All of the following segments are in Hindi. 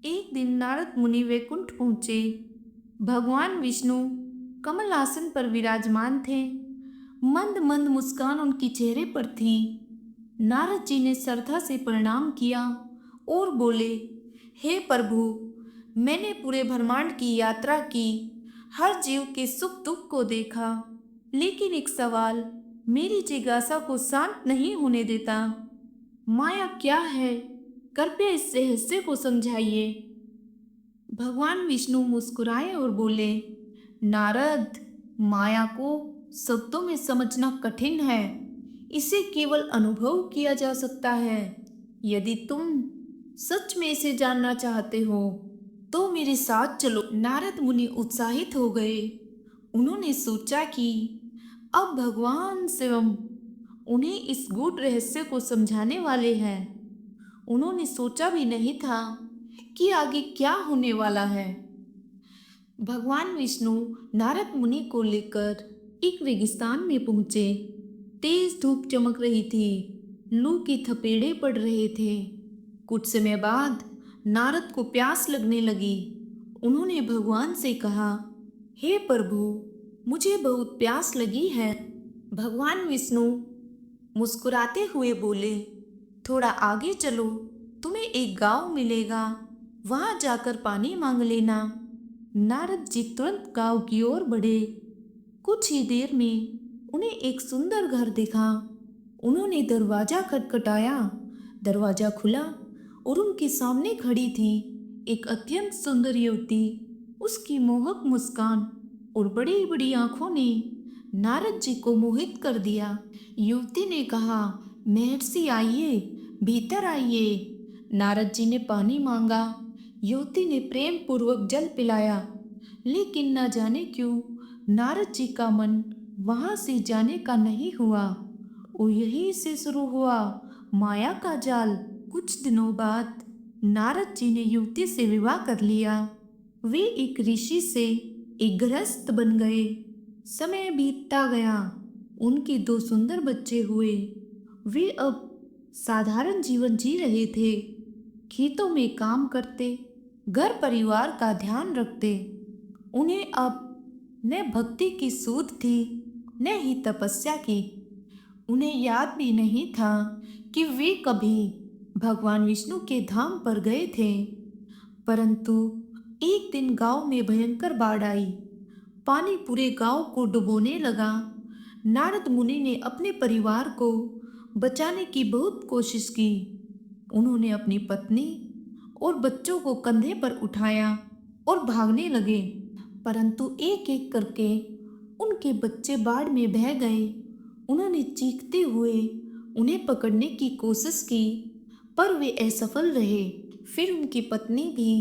एक दिन नारद मुनि वैकुंठ पहुंचे। भगवान विष्णु कमल आसन पर विराजमान थे। मंद मंद मुस्कान उनकी चेहरे पर थी। नारद जी ने श्रद्धा से प्रणाम किया और बोले, हे प्रभु, मैंने पूरे ब्रह्मांड की यात्रा की, हर जीव के सुख दुख को देखा, लेकिन एक सवाल मेरी जिज्ञासा को शांत नहीं होने देता। माया क्या है? कृपया इस रहस्य को समझाइए। भगवान विष्णु मुस्कुराए और बोले, नारद, माया को शब्दों में समझना कठिन है। इसे केवल अनुभव किया जा सकता है। यदि तुम सच में इसे जानना चाहते हो तो मेरे साथ चलो। नारद मुनि उत्साहित हो गए। उन्होंने सोचा कि अब भगवान स्वयं उन्हें इस गूढ़ रहस्य को समझाने वाले हैं। उन्होंने सोचा भी नहीं था कि आगे क्या होने वाला है। भगवान विष्णु नारद मुनि को लेकर एक रेगिस्तान में पहुंचे। तेज धूप चमक रही थी, लू की थपेड़े पड़ रहे थे। कुछ समय बाद नारद को प्यास लगने लगी। उन्होंने भगवान से कहा, हे प्रभु, मुझे बहुत प्यास लगी है। भगवान विष्णु मुस्कुराते हुए बोले, थोड़ा आगे चलो, तुम्हें एक गांव मिलेगा, वहां जाकर पानी मांग लेना। नारद जी तुरंत गांव की ओर बढ़े। कुछ ही देर में उन्हें एक सुंदर घर दिखा। उन्होंने दरवाजा खटखटाया। दरवाजा खुला और उनके सामने खड़ी थी एक अत्यंत सुंदर युवती। उसकी मोहक मुस्कान और बड़ी बड़ी आंखों ने नारद जी को मोहित कर दिया। युवती ने कहा, महर्षि आइए, भीतर आइए। नारद जी ने पानी मांगा। युवती ने प्रेम पूर्वक जल पिलाया, लेकिन न जाने क्यों नारद जी का मन वहां से जाने का नहीं हुआ और यहीं से शुरू हुआ माया का जाल। कुछ दिनों बाद नारद जी ने युवती से विवाह कर लिया। वे एक ऋषि से एक गृहस्थ बन गए। समय बीतता गया। उनके दो सुंदर बच्चे हुए। वे अब साधारण जीवन जी रहे थे। खेतों में काम करते, घर परिवार का ध्यान रखते। उन्हें अब न भक्ति की सूझ थी, न ही तपस्या की। उन्हें याद भी नहीं था कि वे कभी भगवान विष्णु के धाम पर गए थे। परंतु एक दिन गांव में भयंकर बाढ़ आई। पानी पूरे गांव को डुबोने लगा। नारद मुनि ने अपने परिवार को बचाने की बहुत कोशिश की। उन्होंने अपनी पत्नी और बच्चों को कंधे पर उठाया और भागने लगे, परंतु एक एक करके उनके बच्चे बाढ़ में बह गए। उन्होंने चीखते हुए उन्हें पकड़ने की कोशिश की, पर वे असफल रहे। फिर उनकी पत्नी भी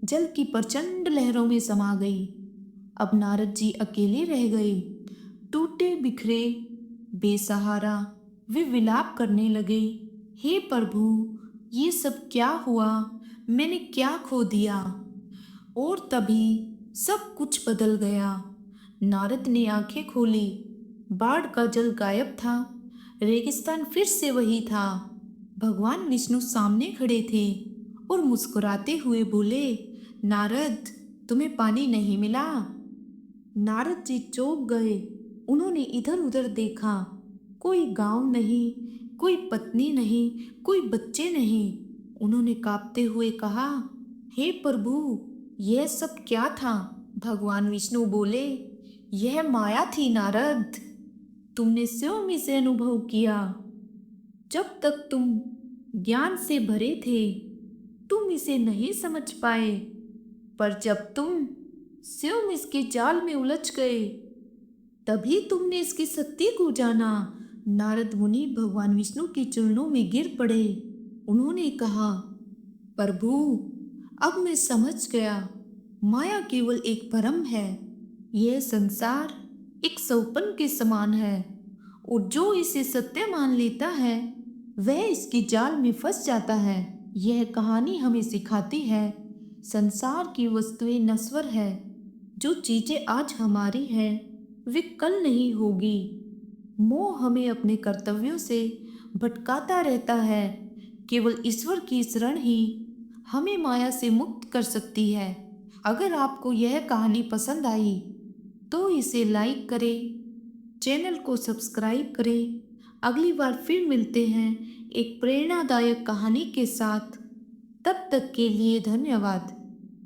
जल की प्रचंड लहरों में समा गई। अब नारद जी अकेले रह गए। टूटे बिखरे बेसहारा वे विलाप करने लगे, हे प्रभु, ये सब क्या हुआ? मैंने क्या खो दिया? और तभी सब कुछ बदल गया। नारद ने आंखें खोली। बाढ़ का जल गायब था। रेगिस्तान फिर से वही था। भगवान विष्णु सामने खड़े थे और मुस्कुराते हुए बोले, नारद, तुम्हें पानी नहीं मिला? नारद जी चौंक गए। उन्होंने इधर उधर देखा। कोई गांव नहीं, कोई पत्नी नहीं, कोई बच्चे नहीं। उन्होंने कांपते हुए कहा, हे प्रभु, यह सब क्या था? भगवान विष्णु बोले, यह माया थी नारद। तुमने स्वयं इसे अनुभव किया। जब तक तुम ज्ञान से भरे थे तुम इसे नहीं समझ पाए, पर जब तुम स्वयं इसके जाल में उलझ गए तभी तुमने इसकी शक्ति को जाना। नारद मुनि भगवान विष्णु के चरणों में गिर पड़े। उन्होंने कहा, प्रभु, अब मैं समझ गया, माया केवल एक भ्रम है। यह संसार एक सौपन के समान है और जो इसे सत्य मान लेता है वह इसके जाल में फंस जाता है। यह कहानी हमें सिखाती है, संसार की वस्तुएं नश्वर है। जो चीजें आज हमारी हैं वे कल नहीं होगी। मोह हमें अपने कर्तव्यों से भटकाता रहता है। केवल ईश्वर की शरण ही हमें माया से मुक्त कर सकती है। अगर आपको यह कहानी पसंद आई तो इसे लाइक करें, चैनल को सब्सक्राइब करें। अगली बार फिर मिलते हैं एक प्रेरणादायक कहानी के साथ। तब तक के लिए धन्यवाद।